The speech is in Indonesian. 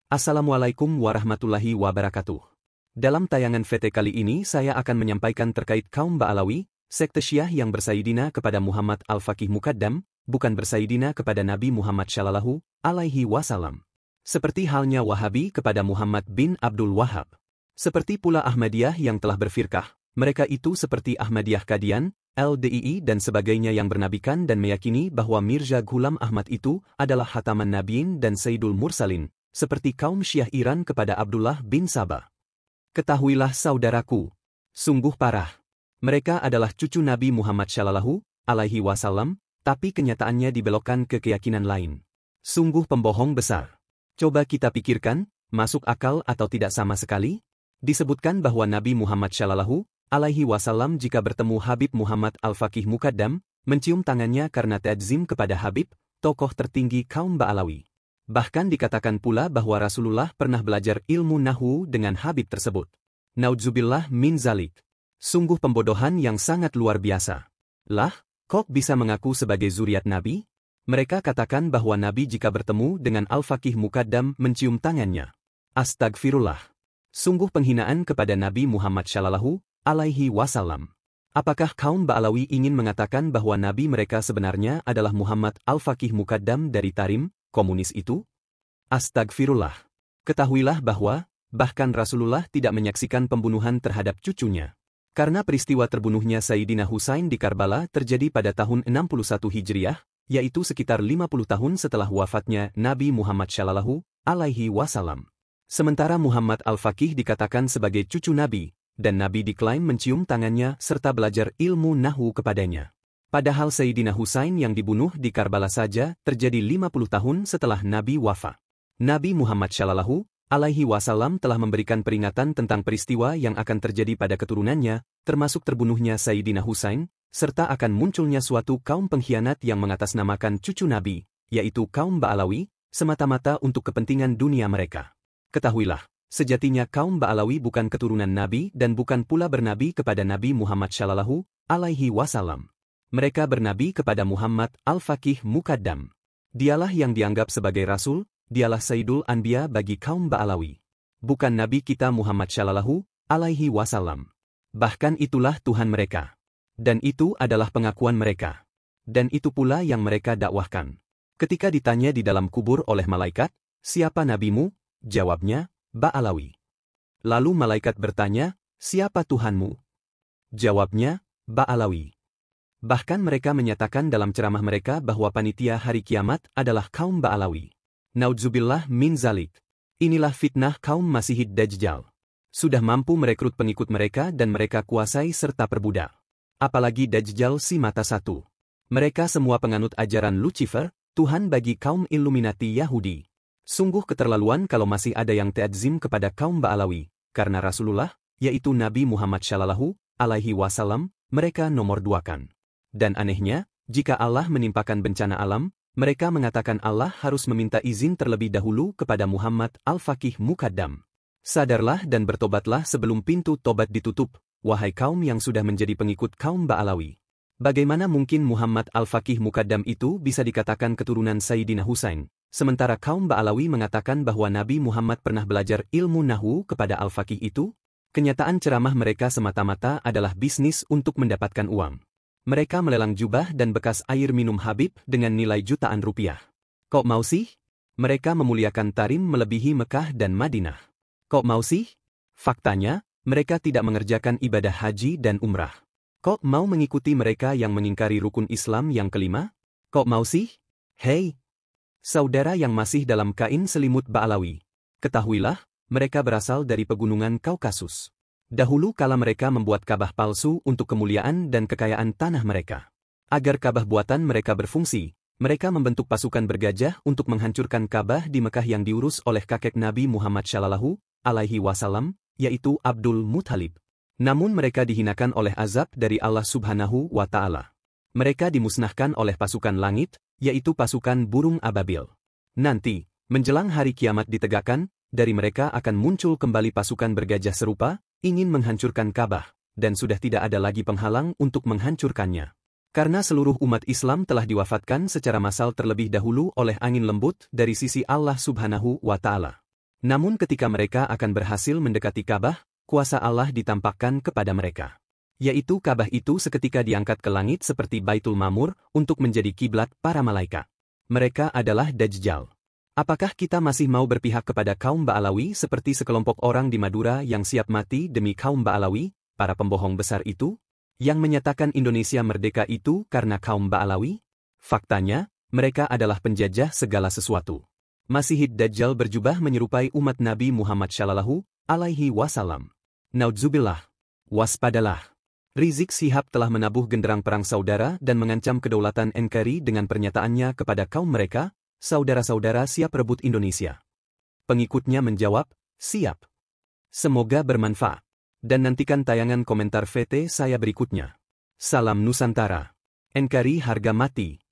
Assalamualaikum warahmatullahi wabarakatuh. Dalam tayangan VT kali ini saya akan menyampaikan terkait kaum Ba'alawi, sekte Syiah yang bersaidina kepada Muhammad Al-Faqih Muqaddam, bukan bersaidina kepada Nabi Muhammad Shallallahu Alaihi Wasallam. Seperti halnya Wahabi kepada Muhammad bin Abdul Wahhab. Seperti pula Ahmadiyah yang telah berfirqah, mereka itu seperti Ahmadiyah Qadian, LDII dan sebagainya yang bernabikan dan meyakini bahwa Mirza Ghulam Ahmad itu adalah Khataman Nabiin dan Sayyidul Mursalin, seperti kaum Syiah Iran kepada Abdullah bin Sabah. Ketahuilah saudaraku, sungguh parah. Mereka adalah cucu Nabi Muhammad Shallallahu Alaihi Wasallam, tapi kenyataannya dibelokkan ke keyakinan lain. Sungguh pembohong besar. Coba kita pikirkan, masuk akal atau tidak sama sekali? Disebutkan bahwa Nabi Muhammad Shallallahu Alaihi Wasallam jika bertemu Habib Muhammad Al-Faqih Muqaddam, mencium tangannya karena ta'zim kepada Habib, tokoh tertinggi kaum Ba'alawi. Bahkan dikatakan pula bahwa Rasulullah pernah belajar ilmu nahwu dengan Habib tersebut. Naudzubillah min zalik. Sungguh pembodohan yang sangat luar biasa. Lah, kok bisa mengaku sebagai zuriat Nabi? Mereka katakan bahwa Nabi jika bertemu dengan Al-Faqih Muqaddam mencium tangannya. Astagfirullah. Sungguh penghinaan kepada Nabi Muhammad Shallallahu Alaihi Wasallam. Apakah kaum Ba'alawi ingin mengatakan bahwa Nabi mereka sebenarnya adalah Muhammad Al-Faqih Muqaddam dari Tarim, komunis itu? Astagfirullah. Ketahuilah bahwa, bahkan Rasulullah tidak menyaksikan pembunuhan terhadap cucunya. Karena peristiwa terbunuhnya Sayyidina Husain di Karbala terjadi pada tahun 61 Hijriah, yaitu sekitar 50 tahun setelah wafatnya Nabi Muhammad Shallallahu Alaihi Wasallam. Sementara Muhammad Al-Faqih dikatakan sebagai cucu Nabi, dan Nabi diklaim mencium tangannya serta belajar ilmu nahwu kepadanya. Padahal Sayyidina Husain yang dibunuh di Karbala saja terjadi 50 tahun setelah Nabi wafat. Nabi Muhammad Shallallahu Alaihi Wasallam telah memberikan peringatan tentang peristiwa yang akan terjadi pada keturunannya, termasuk terbunuhnya Sayyidina Husain, serta akan munculnya suatu kaum pengkhianat yang mengatasnamakan cucu Nabi, yaitu kaum Ba'alawi, semata-mata untuk kepentingan dunia mereka. Ketahuilah, sejatinya kaum Ba'alawi bukan keturunan Nabi dan bukan pula bernabi kepada Nabi Muhammad Shallallahu Alaihi Wasallam. Mereka bernabi kepada Muhammad Al-Faqih Muqaddam. Dialah yang dianggap sebagai Rasul, dialah Sayyidul Anbiya bagi kaum Ba'alawi. Bukan Nabi kita Muhammad Shallallahu Alaihi Wasallam. Bahkan itulah Tuhan mereka. Dan itu adalah pengakuan mereka. Dan itu pula yang mereka dakwahkan. Ketika ditanya di dalam kubur oleh malaikat, siapa nabimu? Jawabnya, Ba'alawi. Lalu malaikat bertanya, siapa Tuhanmu? Jawabnya, Ba'alawi. Bahkan mereka menyatakan dalam ceramah mereka bahwa panitia hari kiamat adalah kaum Ba'alawi. Naudzubillah min zalik. Inilah fitnah kaum Masihid Dajjal. Sudah mampu merekrut pengikut mereka dan mereka kuasai serta perbudak. Apalagi Dajjal si mata satu. Mereka semua penganut ajaran Lucifer, Tuhan bagi kaum Illuminati Yahudi. Sungguh keterlaluan kalau masih ada yang ta'zim kepada kaum Ba'alawi, karena Rasulullah, yaitu Nabi Muhammad Shallallahu Alaihi Wasallam, mereka nomor duakan. Dan anehnya, jika Allah menimpakan bencana alam, mereka mengatakan Allah harus meminta izin terlebih dahulu kepada Muhammad Al-Faqih Muqaddam. Sadarlah dan bertobatlah sebelum pintu tobat ditutup, wahai kaum yang sudah menjadi pengikut kaum Ba'alawi. Bagaimana mungkin Muhammad Al-Faqih Muqaddam itu bisa dikatakan keturunan Sayyidina Husain, sementara kaum Ba'alawi mengatakan bahwa Nabi Muhammad pernah belajar ilmu nahwu kepada Al-Faqih itu? Kenyataan ceramah mereka semata-mata adalah bisnis untuk mendapatkan uang. Mereka melelang jubah dan bekas air minum Habib dengan nilai jutaan rupiah. Kok mau sih? Mereka memuliakan Tarim melebihi Mekah dan Madinah. Kok mau sih? Faktanya, mereka tidak mengerjakan ibadah haji dan umrah. Kok mau mengikuti mereka yang mengingkari rukun Islam yang kelima? Kok mau sih? Hei! Saudara yang masih dalam kain selimut Ba'alawi. Ketahuilah, mereka berasal dari pegunungan Kaukasus. Dahulu kala mereka membuat Ka'bah palsu untuk kemuliaan dan kekayaan tanah mereka. Agar Ka'bah buatan mereka berfungsi, mereka membentuk pasukan bergajah untuk menghancurkan Ka'bah di Mekah yang diurus oleh kakek Nabi Muhammad Shallallahu Alaihi Wasallam, yaitu Abdul Muthalib. Namun mereka dihinakan oleh azab dari Allah Subhanahu wa Ta'ala. Mereka dimusnahkan oleh pasukan langit, yaitu pasukan burung ababil. Nanti, menjelang hari kiamat ditegakkan, dari mereka akan muncul kembali pasukan bergajah serupa, ingin menghancurkan Ka'bah, dan sudah tidak ada lagi penghalang untuk menghancurkannya. Karena seluruh umat Islam telah diwafatkan secara massal terlebih dahulu oleh angin lembut dari sisi Allah Subhanahu wa Ta'ala. Namun ketika mereka akan berhasil mendekati Ka'bah, kuasa Allah ditampakkan kepada mereka. Yaitu Ka'bah itu seketika diangkat ke langit seperti Baitul Ma'mur untuk menjadi kiblat para malaikat. Mereka adalah Dajjal. Apakah kita masih mau berpihak kepada kaum Ba'alawi seperti sekelompok orang di Madura yang siap mati demi kaum Ba'alawi, para pembohong besar itu? Yang menyatakan Indonesia merdeka itu karena kaum Ba'alawi? Faktanya, mereka adalah penjajah segala sesuatu. Masihid Dajjal berjubah menyerupai umat Nabi Muhammad Shallallahu Alaihi Wasallam. Naudzubillah. Waspadalah. Rizik Syihab telah menabuh genderang perang saudara dan mengancam kedaulatan NKRI dengan pernyataannya kepada kaum mereka, saudara-saudara siap rebut Indonesia. Pengikutnya menjawab, siap. Semoga bermanfaat. Dan nantikan tayangan komentar VT saya berikutnya. Salam Nusantara. NKRI harga mati.